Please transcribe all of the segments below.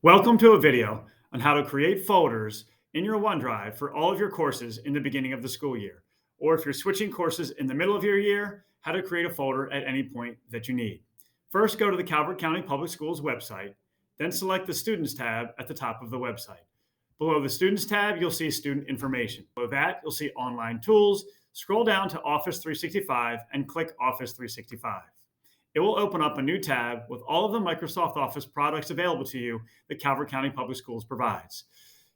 Welcome to a video on how to create folders in your OneDrive for all of your courses in the beginning of the school year. Or if you're switching courses in the middle of your year, how to create a folder at any point that you need. First, go to the Calvert County Public Schools website, then select the Students tab at the top of the website. Below the Students tab, you'll see Student Information. Below that, you'll see Online Tools. Scroll down to Office 365 and click Office 365. It will open up a new tab with all of the Microsoft Office products available to you that Calvert County Public Schools provides.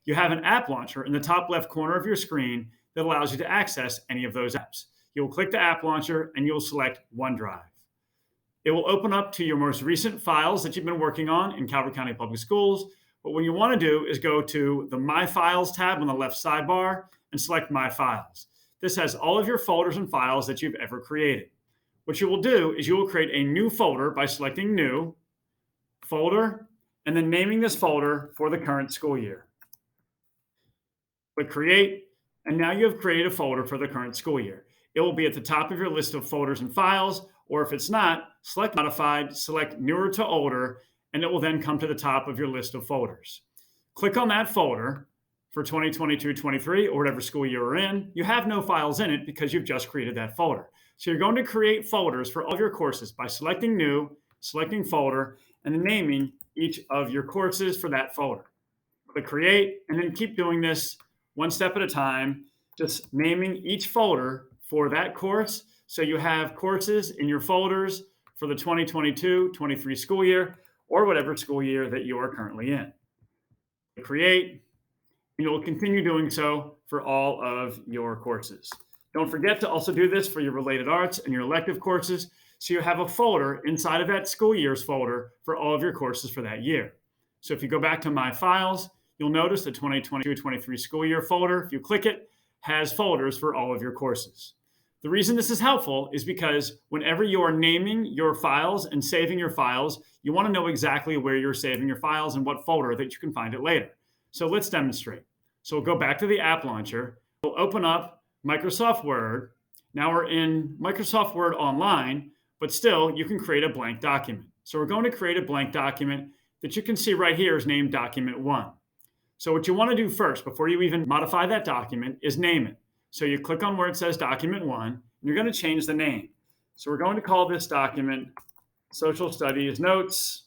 You have an app launcher in the top left corner of your screen that allows you to access any of those apps. You'll click the app launcher and you'll select OneDrive. It will open up to your most recent files that you've been working on in Calvert County Public Schools. But what you want to do is go to the My Files tab on the left sidebar and select My Files. This has all of your folders and files that you've ever created. What you will do is you will create a new folder by selecting New, Folder, and then naming this folder for the current school year. Click Create, and now you have created a folder for the current school year. It will be at the top of your list of folders and files, or if it's not, select Modified, select Newer to Older, and it will then come to the top of your list of folders. Click on that folder for 2022-23 or whatever school year you're in. You have no files in it because you've just created that folder. So you're going to create folders for all of your courses by selecting New, selecting Folder, and then naming each of your courses for that folder. Click Create, and then keep doing this one step at a time, just naming each folder for that course. So you have courses in your folders for the 2022-23 school year or whatever school year that you are currently in. Click Create, and you'll continue doing so for all of your courses. Don't forget to also do this for your related arts and your elective courses, so you have a folder inside of that school year's folder for all of your courses for that year. So if you go back to My Files, you'll notice the 2022-23 school year folder, if you click it, has folders for all of your courses. The reason this is helpful is because whenever you are naming your files and saving your files, you want to know exactly where you're saving your files and what folder that you can find it later. So let's demonstrate. So we'll go back to the app launcher. We'll open up Microsoft Word. Now we're in Microsoft Word Online, but still you can create a blank document. So we're going to create a blank document that you can see right here is named Document 1. So what you want to do first, before you even modify that document, is name it. So you click on where it says Document 1, and you're going to change the name. So we're going to call this document Social Studies Notes,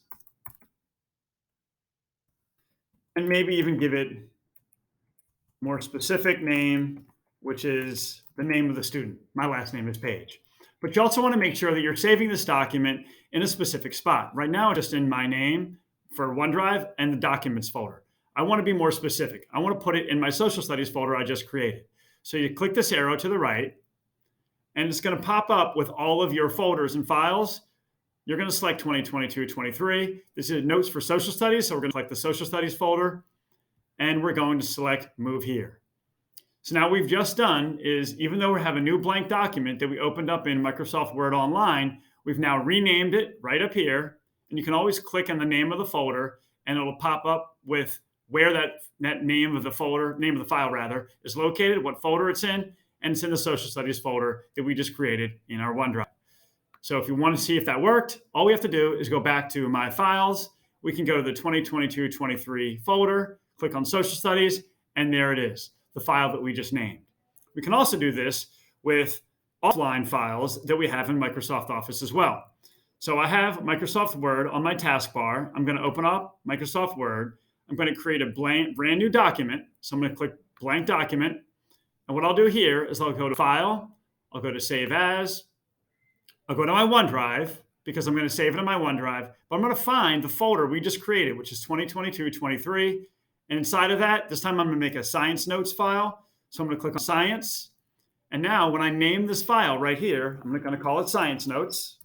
and maybe even give it more specific name, which is the name of the student. My last name is Page. But you also want to make sure that you're saving this document in a specific spot. Right now, just in my name for OneDrive and the Documents folder. I want to be more specific. I want to put it in my Social Studies folder I just created. So you click this arrow to the right, and it's going to pop up with all of your folders and files. You're going to select 2022-23. This is Notes for Social Studies, so we're going to select the Social Studies folder, and we're going to select Move Here. So now we've just done is, even though we have a new blank document that we opened up in Microsoft Word Online, we've now renamed it right up here. And you can always click on the name of the folder, and it'll pop up with where that name of the file rather, is located, what folder it's in, and it's in the Social Studies folder that we just created in our OneDrive. So if you want to see if that worked, all we have to do is go back to My Files. We can go to the 2022-23 folder, click on Social Studies, and there it is, the file that we just named. We can also do this with offline files that we have in Microsoft Office as well. So I have Microsoft Word on my taskbar. I'm going to open up Microsoft Word. I'm going to create a brand new document. So I'm going to click Blank Document. And what I'll do here is I'll go to File. I'll go to Save As. I'll go to my OneDrive because I'm going to save it in my OneDrive. But I'm going to find the folder we just created, which is 2022-23. And inside of that, this time I'm going to make a Science Notes file. So I'm going to click on Science. And now when I name this file right here, I'm going to call it Science Notes.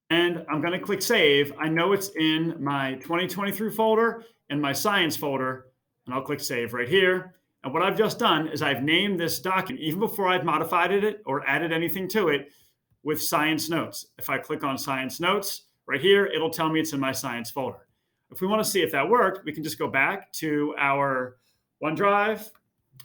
And I'm going to click Save. I know it's in my 2023 folder and my Science folder. And I'll click Save right here. And what I've just done is I've named this document, even before I've modified it or added anything to it, with Science Notes. If I click on Science Notes right here, it'll tell me it's in my Science folder. If we want to see if that worked, we can just go back to our OneDrive,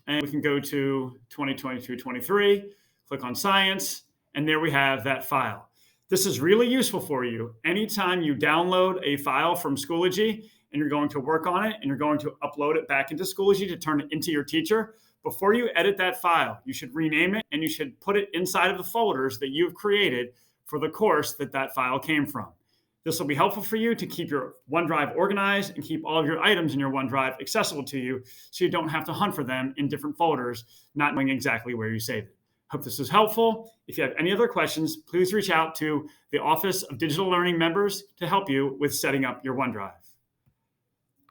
and we can go to 2022-23, click on Science, and there we have that file. This is really useful for you anytime you download a file from Schoology and you're going to work on it and you're going to upload it back into Schoology to turn it into your teacher. Before you edit that file, you should rename it and you should put it inside of the folders that you've created for the course that that file came from. This will be helpful for you to keep your OneDrive organized and keep all of your items in your OneDrive accessible to you so you don't have to hunt for them in different folders, not knowing exactly where you saved it. Hope this was helpful. If you have any other questions, please reach out to the Office of Digital Learning members to help you with setting up your OneDrive.